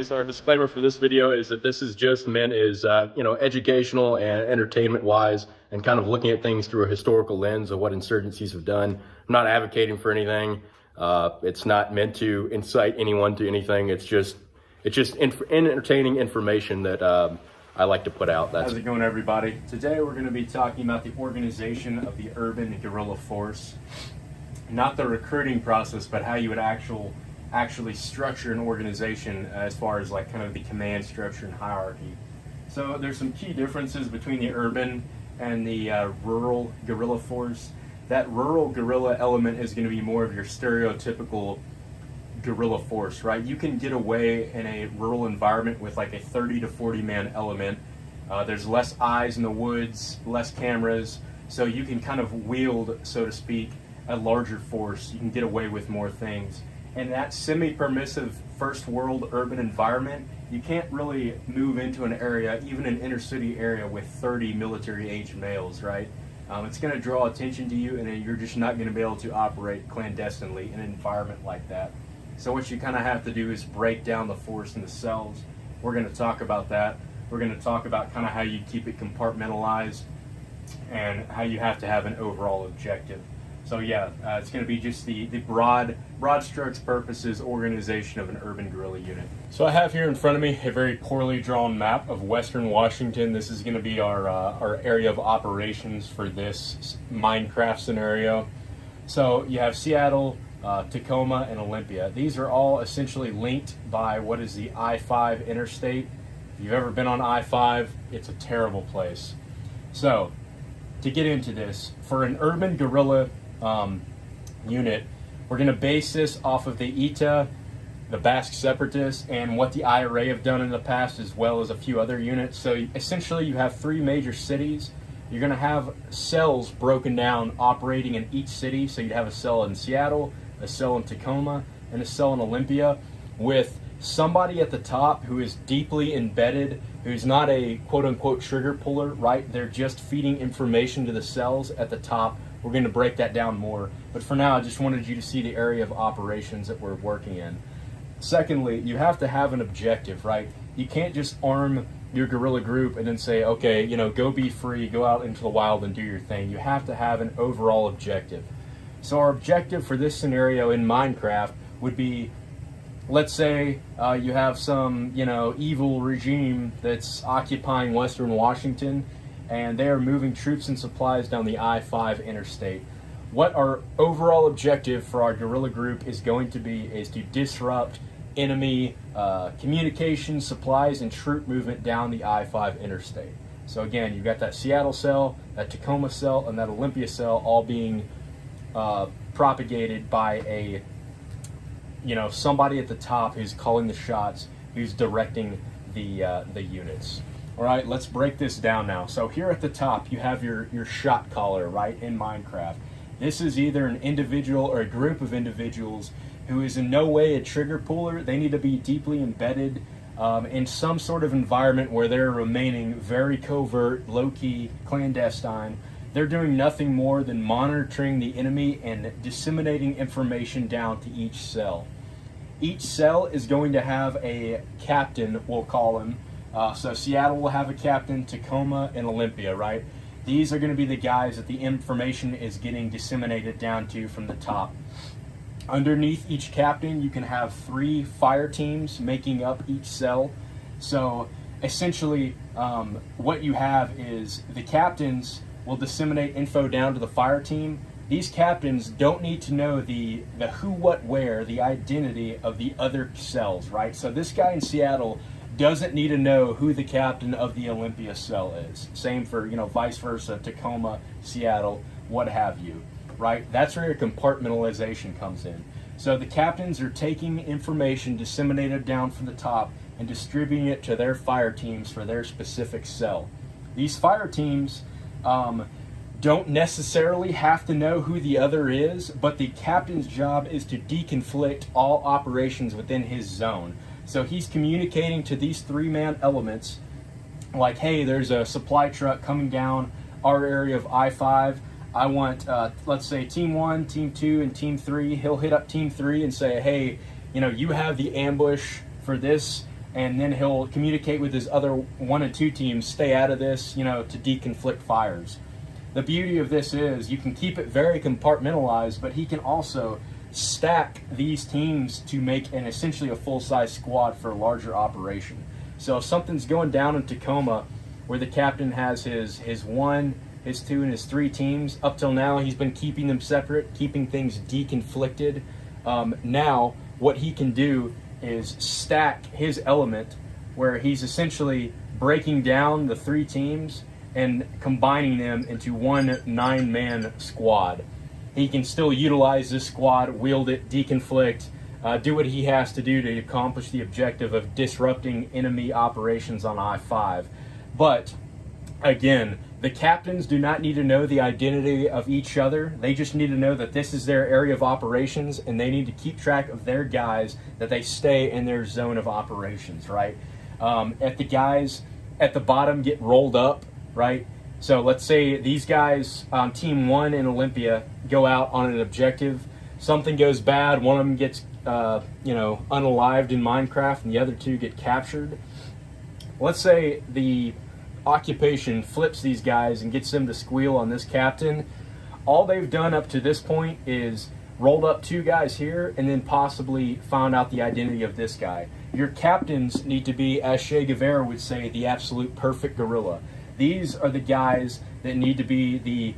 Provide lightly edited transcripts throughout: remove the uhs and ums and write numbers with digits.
So our disclaimer for this video is that this is just meant as, educational and entertainment wise, and kind of looking at things through a historical lens of what insurgencies have done. I'm not advocating for anything. It's not meant to incite anyone to anything. It's just entertaining information that I like to put out. How's it going, everybody? Today we're going to be talking about the organization of the urban guerrilla force. Not the recruiting process, but how you would actually structure an organization as far as like kind of the command structure and hierarchy. So there's some key differences between the urban and the rural guerrilla force. That rural guerrilla element is going to be more of your stereotypical guerrilla force, right? You can get away in a rural environment with like a 30 to 40 man element. There's less eyes in the woods, less cameras, so you can kind of wield, so to speak, a larger force. You can get away with more things. In that semi-permissive first world urban environment, you can't really move into an area, even an inner city area, with 30 military-aged males, right? It's going to draw attention to you, and then you're just not going to be able to operate clandestinely in an environment like that. So what you kind of have to do is break down the force in the cells. We're going to talk about that. We're going to talk about kind of how you keep it compartmentalized and how you have to have an overall objective. So yeah, it's going to be just the broad strokes purposes organization of an urban guerrilla unit. So I have here in front of me a very poorly drawn map of Western Washington. This is going to be our area of operations for this Minecraft scenario. So you have Seattle, Tacoma, and Olympia. These are all essentially linked by what is the I-5 interstate. If you've ever been on I-5, it's a terrible place. So to get into this, for an urban guerrilla unit, we're going to base this off of the ETA, the Basque Separatists, and what the IRA have done in the past, as well as a few other units. So essentially you have three major cities. You're going to have cells broken down operating in each city. So you'd have a cell in Seattle, a cell in Tacoma, and a cell in Olympia, with somebody at the top who is deeply embedded, who's not a quote-unquote trigger puller, right? They're just feeding information to the cells at the top. We're going to break that down more, but for now I just wanted you to see the area of operations that we're working in. Secondly, you have to have an objective, right? You can't just arm your guerrilla group and then say, okay, go be free, go out into the wild and do your thing. You have to have an overall objective. So our objective for this scenario in Minecraft would be, let's say you have some, evil regime that's occupying Western Washington, and they are moving troops and supplies down the I-5 interstate. What our overall objective for our guerrilla group is going to be is to disrupt enemy communication, supplies, and troop movement down the I-5 interstate. So again, you've got that Seattle cell, that Tacoma cell, and that Olympia cell all being propagated by a somebody at the top who's calling the shots, who's directing the units. All right, let's break this down now. So here at the top, you have your shot caller, right, in Minecraft. This is either an individual or a group of individuals who is in no way a trigger puller. They need to be deeply embedded in some sort of environment where they're remaining very covert, low-key, clandestine. They're doing nothing more than monitoring the enemy and disseminating information down to each cell. Each cell is going to have a captain, we'll call him. So Seattle will have a captain, Tacoma, and Olympia, right? These are going to be the guys that the information is getting disseminated down to from the top. Underneath each captain, you can have 3 fire teams making up each cell. So essentially, what you have is the captains will disseminate info down to the fire team. These captains don't need to know the who, what, where, the identity of the other cells, right? So this guy in Seattle doesn't need to know who the captain of the Olympia cell is. Same for, vice versa, Tacoma, Seattle, what have you, right? That's where your compartmentalization comes in. So the captains are taking information disseminated down from the top and distributing it to their fire teams for their specific cell. These fire teams don't necessarily have to know who the other is, but the captain's job is to deconflict all operations within his zone. So he's communicating to these 3-man elements, like, hey, there's a supply truck coming down our area of I-5. I want, let's say, Team 1, Team 2, and Team 3. He'll hit up Team 3 and say, hey, you have the ambush for this and then he'll communicate with his other 1 and 2 teams, stay out of this, to deconflict fires. The beauty of this is you can keep it very compartmentalized, but he can also stack these teams to make essentially a full-size squad for a larger operation. So if something's going down in Tacoma where the captain has his 1, his 2, and his 3 teams, up till now he's been keeping them separate, keeping things deconflicted. Now what he can do is stack his element where he's essentially breaking down the 3 teams and combining them into one 9-man squad. He can still utilize this squad, wield it, deconflict, do what he has to do to accomplish the objective of disrupting enemy operations on I-5. But again, the captains do not need to know the identity of each other. They just need to know that this is their area of operations, and they need to keep track of their guys, that they stay in their zone of operations, right? If the guys at the bottom get rolled up, right? So let's say these guys on Team 1 in Olympia go out on an objective. Something goes bad. One of them gets, unalived in Minecraft, and the other 2 get captured. Let's say the occupation flips these guys and gets them to squeal on this captain. All they've done up to this point is rolled up 2 guys here and then possibly found out the identity of this guy. Your captains need to be, as Che Guevara would say, the absolute perfect guerrilla. These are the guys that need to be the,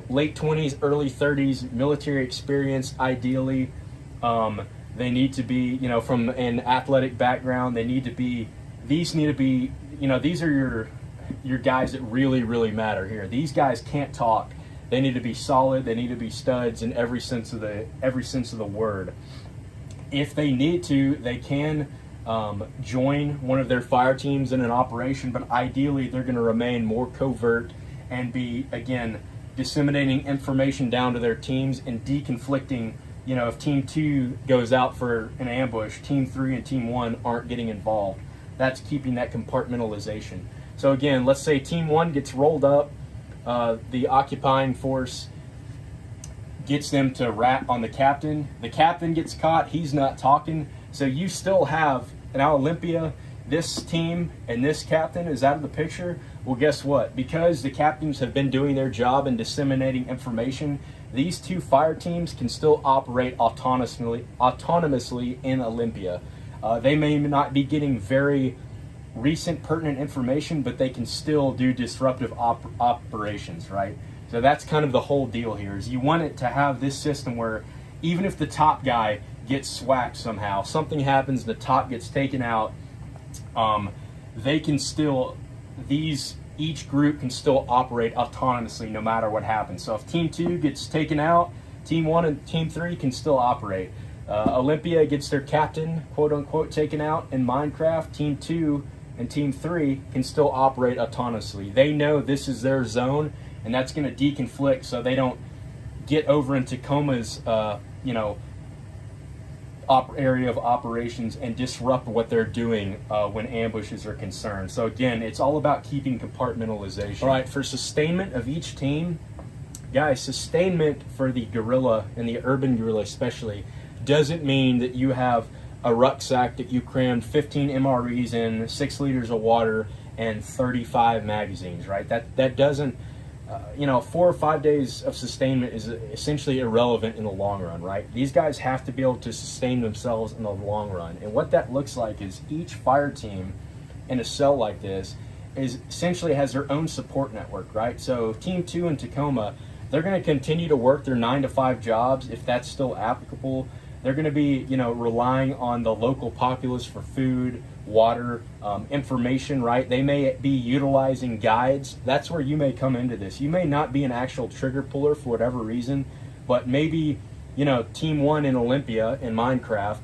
late 20s, early 30s, military experience, ideally. They need to be, from an athletic background. These are your guys that really, really matter here. These guys can't talk. They need to be solid. They need to be studs in every sense of the word. If they need to, they can join one of their fire teams in an operation, but ideally they're going to remain more covert and be, again, disseminating information down to their teams and deconflicting. If Team 2 goes out for an ambush, Team 3 and Team 1 aren't getting involved. That's keeping that compartmentalization. So again, let's say Team 1 gets rolled up, the occupying force gets them to rat on the captain. The captain gets caught, he's not talking. So you still have, now Olympia, this team and this captain is out of the picture. Well, guess what? Because the captains have been doing their job and disseminating information, these 2 fire teams can still operate autonomously in Olympia. They may not be getting very recent pertinent information, but they can still do disruptive operations, right? So that's kind of the whole deal here, is you want it to have this system where even if the top guy gets swacked somehow, something happens, the top gets taken out, they can still, each group can still operate autonomously no matter what happens. So if Team 2 gets taken out, Team 1 and Team 3 can still operate. Olympia gets their captain, quote unquote, taken out in Minecraft. Team 2 and Team 3 can still operate autonomously. They know this is their zone, and that's going to deconflict so they don't get over in Tacoma's, area of operations and disrupt what they're doing when ambushes are concerned. So again, it's all about keeping compartmentalization. All right, for sustainment of each team, guys, sustainment for the guerrilla and the urban guerrilla especially doesn't mean that you have a rucksack that you crammed 15 MREs in, 6 liters of water, and 35 magazines, right? That doesn't, 4 or 5 days of sustainment is essentially irrelevant in the long run, right? These guys have to be able to sustain themselves in the long run. And what that looks like is each fire team in a cell like this essentially has their own support network, right? So Team 2 in Tacoma, they're going to continue to work their 9 to 5 jobs if that's still applicable. They're going to be, relying on the local populace for food, water, information, right? They may be utilizing guides. That's where you may come into this. You may not be an actual trigger puller for whatever reason, but maybe, Team 1 in Olympia in Minecraft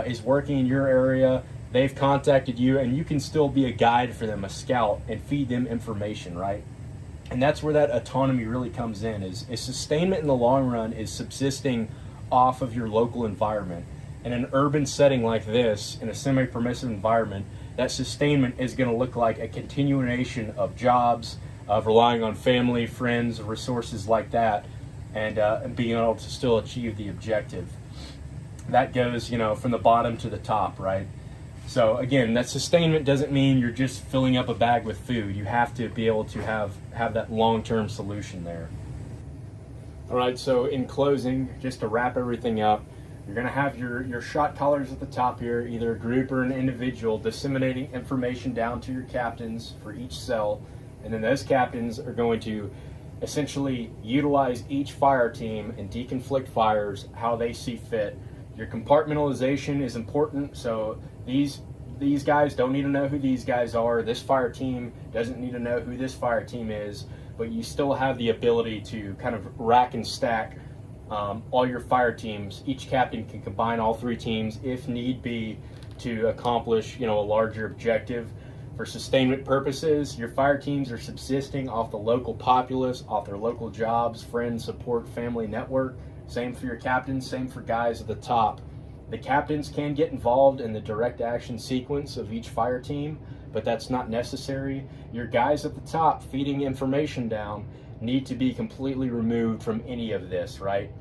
is working in your area. They've contacted you, and you can still be a guide for them, a scout, and feed them information, right? And that's where that autonomy really comes in, is sustainment in the long run is subsisting off of your local environment. In an urban setting like this, in a semi-permissive environment, that sustainment is going to look like a continuation of jobs, of relying on family, friends, resources like that, and being able to still achieve the objective. That goes, from the bottom to the top, right? So again, that sustainment doesn't mean you're just filling up a bag with food. You have to be able to have that long-term solution there. All right, so in closing, just to wrap everything up, you're going to have your shot callers at the top here, either a group or an individual, disseminating information down to your captains for each cell. And then those captains are going to essentially utilize each fire team and deconflict fires how they see fit. Your compartmentalization is important, so these guys don't need to know who these guys are. This fire team doesn't need to know who this fire team is, but you still have the ability to kind of rack and stack all your fire teams. Each captain can combine all three teams if need be to accomplish, a larger objective. For sustainment purposes, your fire teams are subsisting off the local populace, off their local jobs, friends, support, family network. Same for your captains, same for guys at the top. The captains can get involved in the direct action sequence of each fire team, but that's not necessary. Your guys at the top feeding information down need to be completely removed from any of this, right?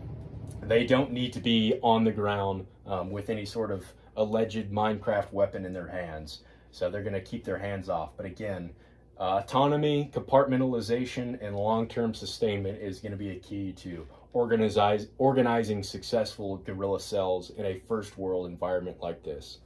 They don't need to be on the ground with any sort of alleged Minecraft weapon in their hands. So they're going to keep their hands off. But again, autonomy, compartmentalization, and long-term sustainment is going to be a key to organizing successful guerrilla cells in a first world environment like this.